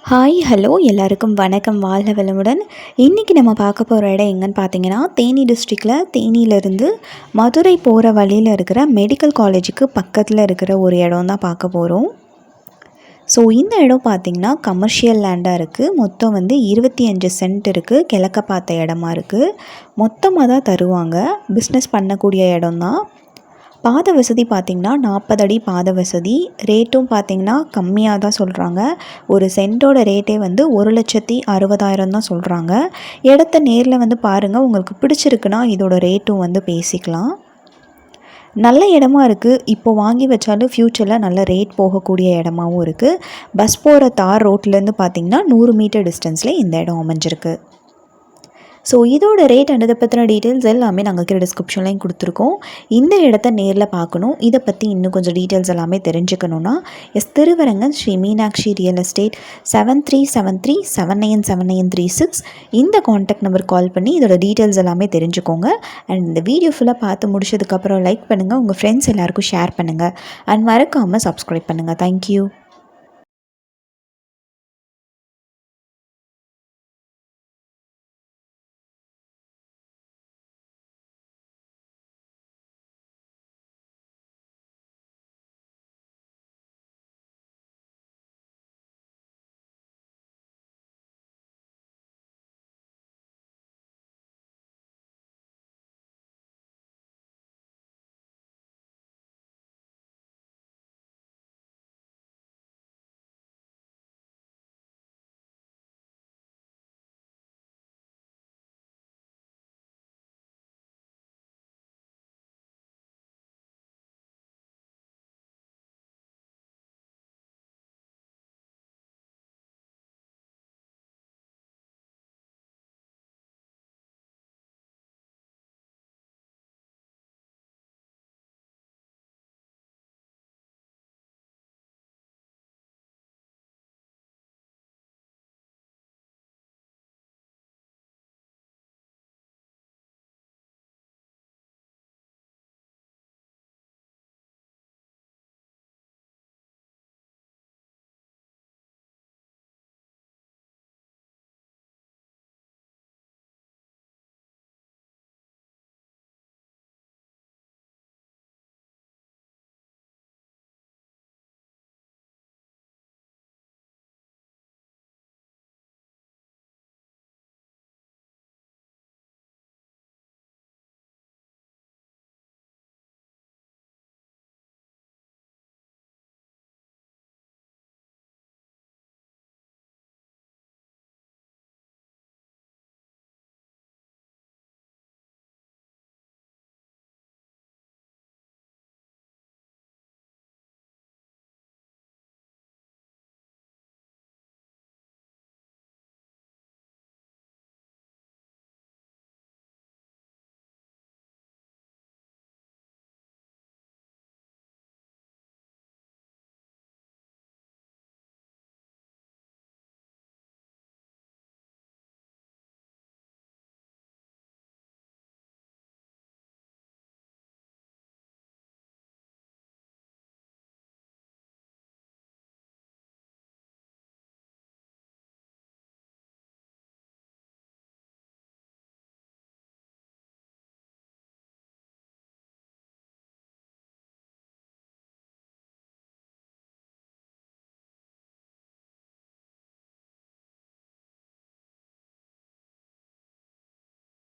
Hi hello எல்லாருக்கும் வணக்கம், வாழ்க வளமுடன். இன்றைக்கி நம்ம பார்க்க போகிற இடம் எங்கன்னு பார்த்தீங்கன்னா, தேனி டிஸ்ட்ரிக்டில் தேனியிலேருந்து மதுரை போகிற வழியில் இருக்கிற மெடிக்கல் காலேஜுக்கு பக்கத்தில் இருக்கிற ஒரு இடம் தான் பார்க்க போகிறோம். ஸோ இந்த இடம் பார்த்திங்கன்னா கமர்ஷியல் லேண்டாக இருக்குது. மொத்தம் 25 சென்ட் இருக்குது. கிழக்க பார்த்த இடமா இருக்குது. மொத்தமாக தான் தருவாங்க. பிஸ்னஸ் பண்ணக்கூடிய இடம் தான். பாத வசதி பார்த்திங்கன்னா 40 அடி பாத வசதி. ரேட்டும் பார்த்திங்கன்னா கம்மியாக தான் சொல்கிறாங்க. ஒரு சென்ட்டோட ரேட்டே 1,60,000 தான் சொல்கிறாங்க. இடத்த நேரில் பாருங்கள். உங்களுக்கு பிடிச்சிருக்குன்னா இதோட ரேட்டும் பேசிக்கலாம். நல்ல இடமா இருக்குது. இப்போது வாங்கி வச்சாலும் ஃப்யூச்சரில் நல்ல ரேட் போகக்கூடிய இடமாவும் இருக்குது. பஸ் போகிற தார் ரோட்லேருந்து பார்த்திங்கன்னா 100 மீட்டர் டிஸ்டன்ஸில் இந்த இடம் அமைஞ்சிருக்கு. ஸோ இதோட ரேட் அண்ட் இதை பற்றின டீட்டெயில்ஸ் எல்லாமே நாங்கள் கீழே டிஸ்கிரிப்ஷன்லையும் கொடுத்துருக்கோம். இந்த இடத்த நேரில் பார்க்கணும், இதை பற்றி இன்னும் கொஞ்சம் டீட்டெயில்ஸ் எல்லாமே தெரிஞ்சுக்கணுன்னா திருவரங்கன் ஸ்ரீ மீனாட்சி ரியல் எஸ்டேட் 7373797936 இந்த காண்டாக்ட் நம்பர் கால் பண்ணி இதோட டீட்டெயில்ஸ் எல்லாமே தெரிஞ்சுக்கோங்க. அண்ட் இந்த வீடியோ ஃபுல்லாக பார்த்து முடிச்சதுக்கப்புறம் லைக் பண்ணுங்கள், உங்கள் ஃப்ரெண்ட்ஸ் எல்லாேருக்கும் ஷேர் பண்ணுங்கள் அண்ட் மறக்காமல் சப்ஸ்கிரைப் பண்ணுங்கள். தேங்க்யூ.